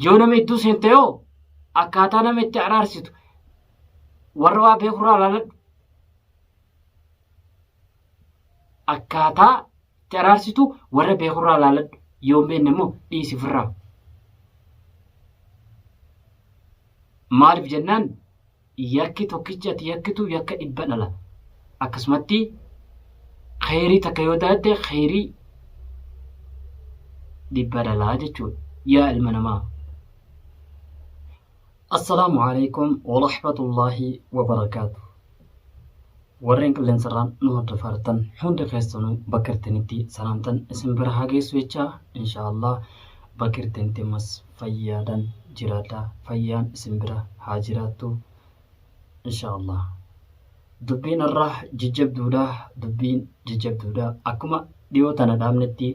yoo nama iddoo seente yoo akkaataa nama itti araarsitu warra waa beekurraa laaladhu akkaataa itti araarsitu warra beekurraa laaladhu yoo beenne immoo dhiisifirraa maaliif jennaan yakki tokkicha ati yakkitu yakka 100 dhala akkasumatti khayrii takka yoo taate khayrii 100 dhalaa jechuudha yaa ilma namaa. Assalaamu alaykum wa rahmatullaahi wa barakaatuh. warreen qilleensarraan nu hordofartan hundi keessanuu bakkartanitti salaamtan isin bira haa geessu jecha inshaallah bakkartanitti mas fayyaadan jiraadha fayyaan isin bira haa jiraattu inshaallah. Dubbiin irraa jijjabduudha akkuma dhiyoo tana dhaabnetti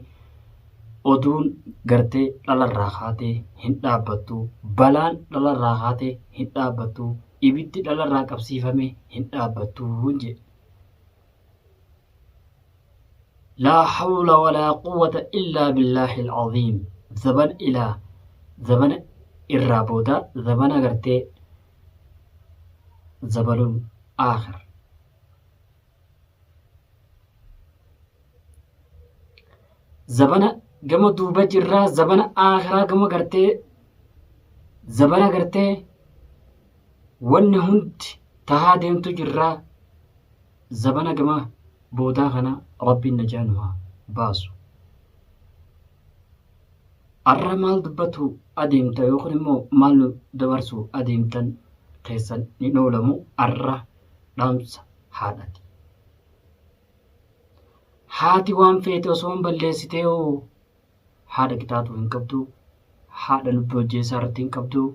oduun gartee dhalarraa haatee hin dhaabbattu balaan dhalarraa haatee hin dhaabbattu ibiddi dhalarraa qabsiifame hin dhaabbattu je لا حول ولا قوة إلا بالله العظيم. زبن إلى زبن الرابودا زبن غرتي زبن آخر زبن قم دوبا جرا زبن آخر قم غرتي زبن غرتي ونهند تهادين تجرا زبن قم بودا خنا ربي نجانها باسو الرمال دبتو أديمتا يخرمو مالو دورسو أديمتن قيسن نولمو الرا دامس حالتي حاتي وان فيتو صوم بلسيتيو حادا كتاتو انكبتو حادا لبوجي سارتي انكبتو.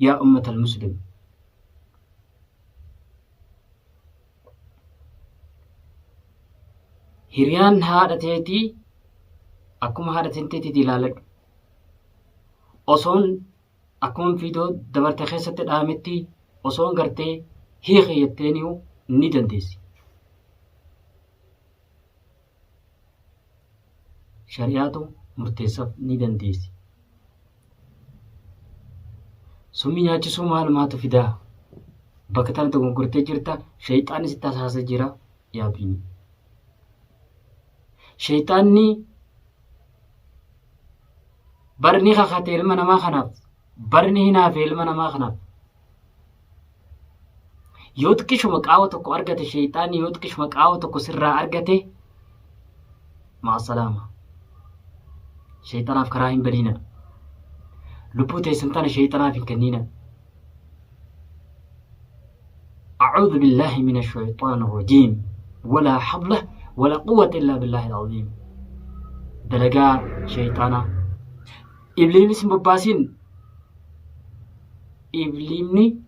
يا أمة المسلم hiriyaan haadha teetii akkuma haadha teetii ilaaladhu osoon akkuma fiidoo dabarte keessatti dhaametti osoon gartee hiiqeeyyatteenii ni dandeessi. Shari'aatu murteessaaf ni dandeessi. Summii nyaachisuu maalumaatu fidaa bakka tana tokko gurtee jirta shayxaanni sitti hasaasa jira yaabiini. Shaytaanni barni kakate ilma namaa kanaaf barni hinaafe ilma namaa kanaaf yoo xiqqishuma qaawa tokko argate shaytaanni yoo xiqqishuma qaawa tokko sirraa argate maasalaama shaytaanaaf karaa hin badiina lubbuu teessan tana shaytaanaaf hin kennina. أعوذ بالله من الشيطان الرجيم ولا حول ولا قوة إلا بالله العظيم. دلقا شيطانا إبليني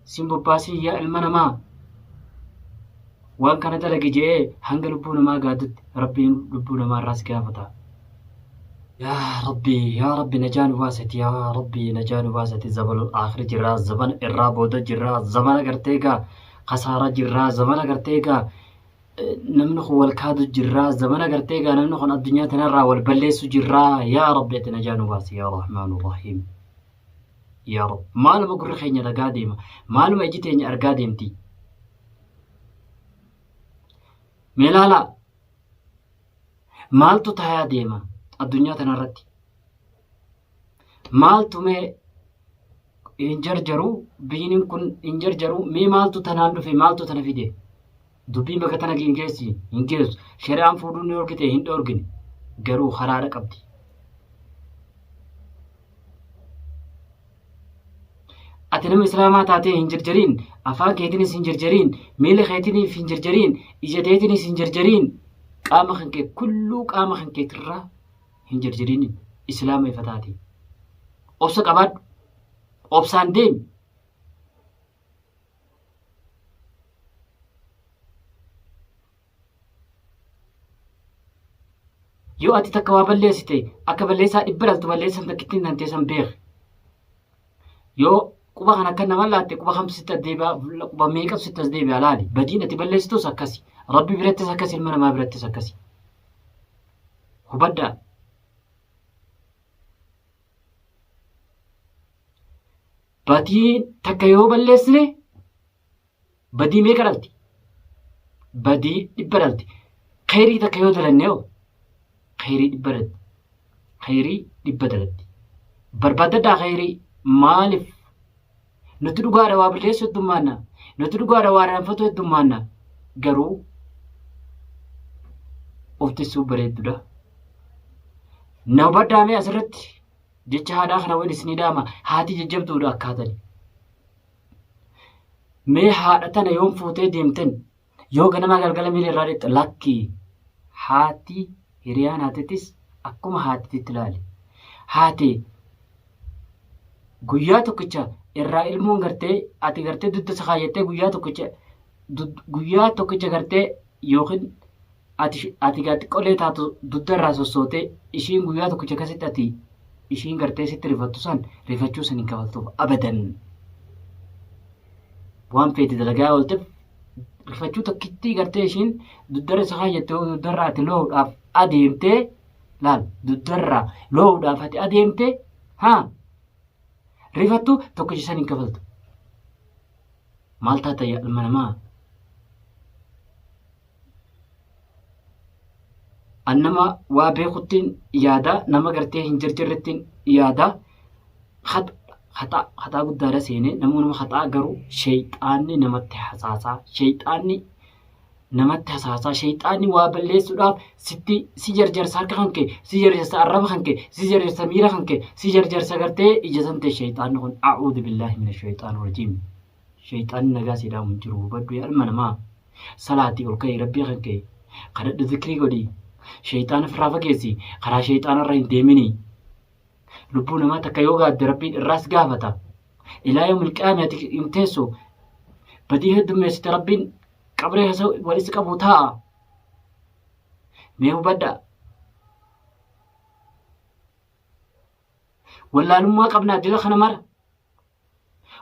سنبباسين يا المنما وان كان دلقي جيه هنگ لبونا ما قادت ربي لبونا ما راس كافتا. يا ربي نجان واسط يا ربي نجان واسط. زبل الآخر جرا زبن الرابودة جرا زبن قرتيقا خسارة جرا زبن قرتيقا نمن خو الكادو جرا زمان قرتيقا نمن خو الدنيا تنرى والبليس جرا. يا رب يتنجان واسي يا رحمن الرحيم يا رب. مالو بقر خيني لقاديما مالو ما يجيتيني أرقاديمتي ملالا مالتو تهيا ديما الدنيا تنرتي مالتو مي انجرجرو بينين كن انجرجرو مي مالتو تناندو في مالتو تنفيدي dubbii bakka tana hin geessu shari'aan fuudhuun ni orgite hin dhoorgine garuu haraadha qabdi. Ati nama islaamaa taatee hin jarjariin afaan keetiinis hin jarjariin miila keetiiniif hin jarjariin ija keetiinis hin jarjariin qaama kan kee kulluu qaama kan keetirraa hin jarjariin islaama ifa taate obsa qabaadhu obsaan deemi. yoo ati takka waa balleessite akka balleessaa dhibba dhaltu balleessan takkittiin danteessan beek. Yoo quba kan akka nama laatte quba kamsitti deebi'a quba meeqatu as deebi'a laali badiin ati balleessitus akkasi rabbi birattis akkasi ilma namaa birattis akkasi hubaddaa. badii takka yoo balleessine badii meeqa dhalti? Badii 100 dhalti. Khayrii takka yoo dalanne hoo khayrii 100 dhalti. Khayrii 100 dhalti. Barbaadadhaa khayrii maaliif? Nuti dhugaadha waa balleessu heddummaanna. Nuti dhugaadha waa raanfatu heddummaanna. Garuu of tissuu bareeddudha. Na hubadhaame asirratti jecha haadhaa kana waliin isinii dhaama. Haati jajjabduudha akkaatani. Mee haadha tana yoom fuutee deemtan yoo ganama galgala miila irraa dhixxa lakkii haati hiriyaan haatittis akkuma haatitti ilaali. Haati guyyaa tokkicha irraa ilmoon gartee ati gartee dudda isa kaayyattee guyyaa tokkicha gartee yookiin ati gatti qolee taatu dudda irraa sossootee ishiin guyyaa tokkicha akkasitti ati ishiin gartee sitti rifattu san rifachuu san hin kafaltuuf abadan. Waan feeti dalagaa oolteef rifachuu tokkittii gartee ishiin dudda irra isa kaayyattee dudda irraa ati loohuudhaaf adeemtee laal dudda irraa loohuudhaaf ati adeemtee haa rifattu tokkicha san hin kafaltu. Maal taata yaa ilma namaa? Annama waa beekuttiin yaada nama gartee hin jirtirrittiin yaada haxaa guddaadha seene nama haxaa garuu shayxaanni namatti hasaasaa. Shayxaanni waa balleessuudhaaf si jarjarsa harka kan kee, si jarjarsa arraba kan kee, si jarjarsa miila kan kee, si jarjarsa gartee ija san ta'e shayxaanni kun a'uudhu billaahi mina shayxaani rajiim. Shayxaanni nagaa siidhaa hin jiru hubadhu yaa ilma namaa. Salaatii ol ka'ii rabbii kan kee kadhadhu zikrii godhii. Shayxaana ofirraa fageessi. Karaa shayxaanarra hin deemini. Lubbuu namaa takka yoo gaadde rabbiin irraas gaafata. Ilaa yoomil qiyaamati hin teessu. Badii heddummeessite rabbiin qabree walitti qabu taa'a. Mee hubadhaa. Wallaalummaa qabnaa dila kana mara.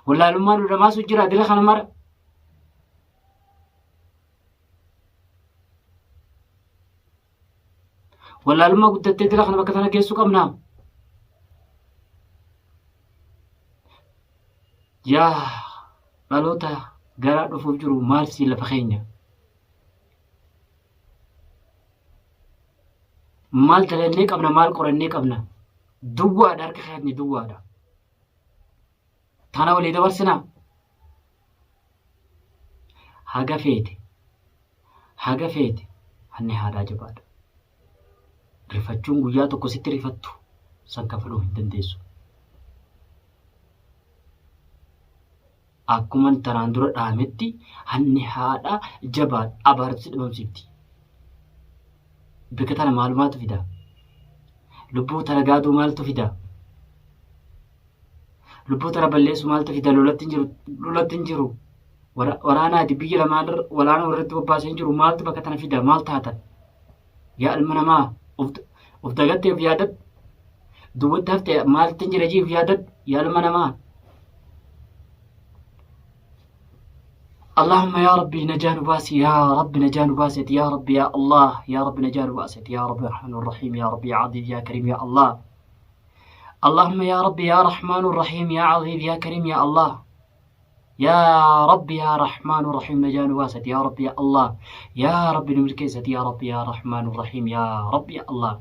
Wallaalummaa dhudhamaasu jira dila kana mara. Wallaalummaa guddattee dila kana bakka tana geessuu qabnaa. Yaa dhaloota garaa dhufuuf jiru maal si lafa keenya? Maal dalannee qabna? Maal qorannee qabna? Duwwaadha harka keenya duwwaadha. Tana walii dabarsinaa. Haga feete hanni haadhaa jabaadha. Rifachuun guyyaa tokko sitti rifattu san kafaluu hin dandeessu. Akkuma taraan dura dhaametti hanni haadhaa jabaadha. Abaarsi dhibamsiifti. Bika tana maalumaatu fida? Lubbuu tana gaaduu maaltu fida? Lubbuu tana balleessu maaltu fida? Lolatti hin jiru. Waraanaati biyya lamaan waraana warratti bobbaasee hin jiru. Maaltu bakka tana fida? Maal taata? Yaa ilma namaa of dagattee of yaadadhu. Duwwatti haftee maaltu hin jira jiif yaadadhu yaa ilma namaa. اللهم يا ربي نجان باسي يا رب نجان باسيت يا رب يا الله يا رب نجان باسيت يا رب الرحمن الرحيم يا رب يا عظيم يا كريم يا الله. اللهم يا رب يا رحمن الرحيم يا عظيم يا كريم يا الله. يا رب يا رحمن الرحيم نجان باسيت يا رب يا الله. يا رب نملكيست يا رب يا رحمن الرحيم يا رب يا الله.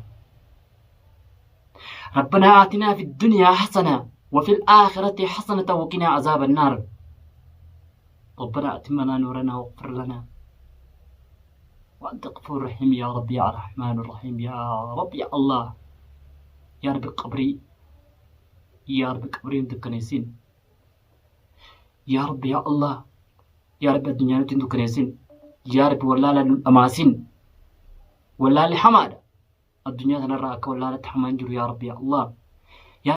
ربنا آتنا في الدنيا حسنة وفي الآخرة حسنة وقنا عذاب النار. ربنا أتمنا نورنا واغفر لنا وأنت غفور رحيم يا رب يا رحمن الرحيم يا رب يا الله. يا رب قبري يا رب قبري ندكنيسين يا رب يا الله. يا رب الدنيا ندكنيسين يا رب ولا الأماسين ولا الحماد الدنيا تنراك ولا تحمنجر يا رب يا الله.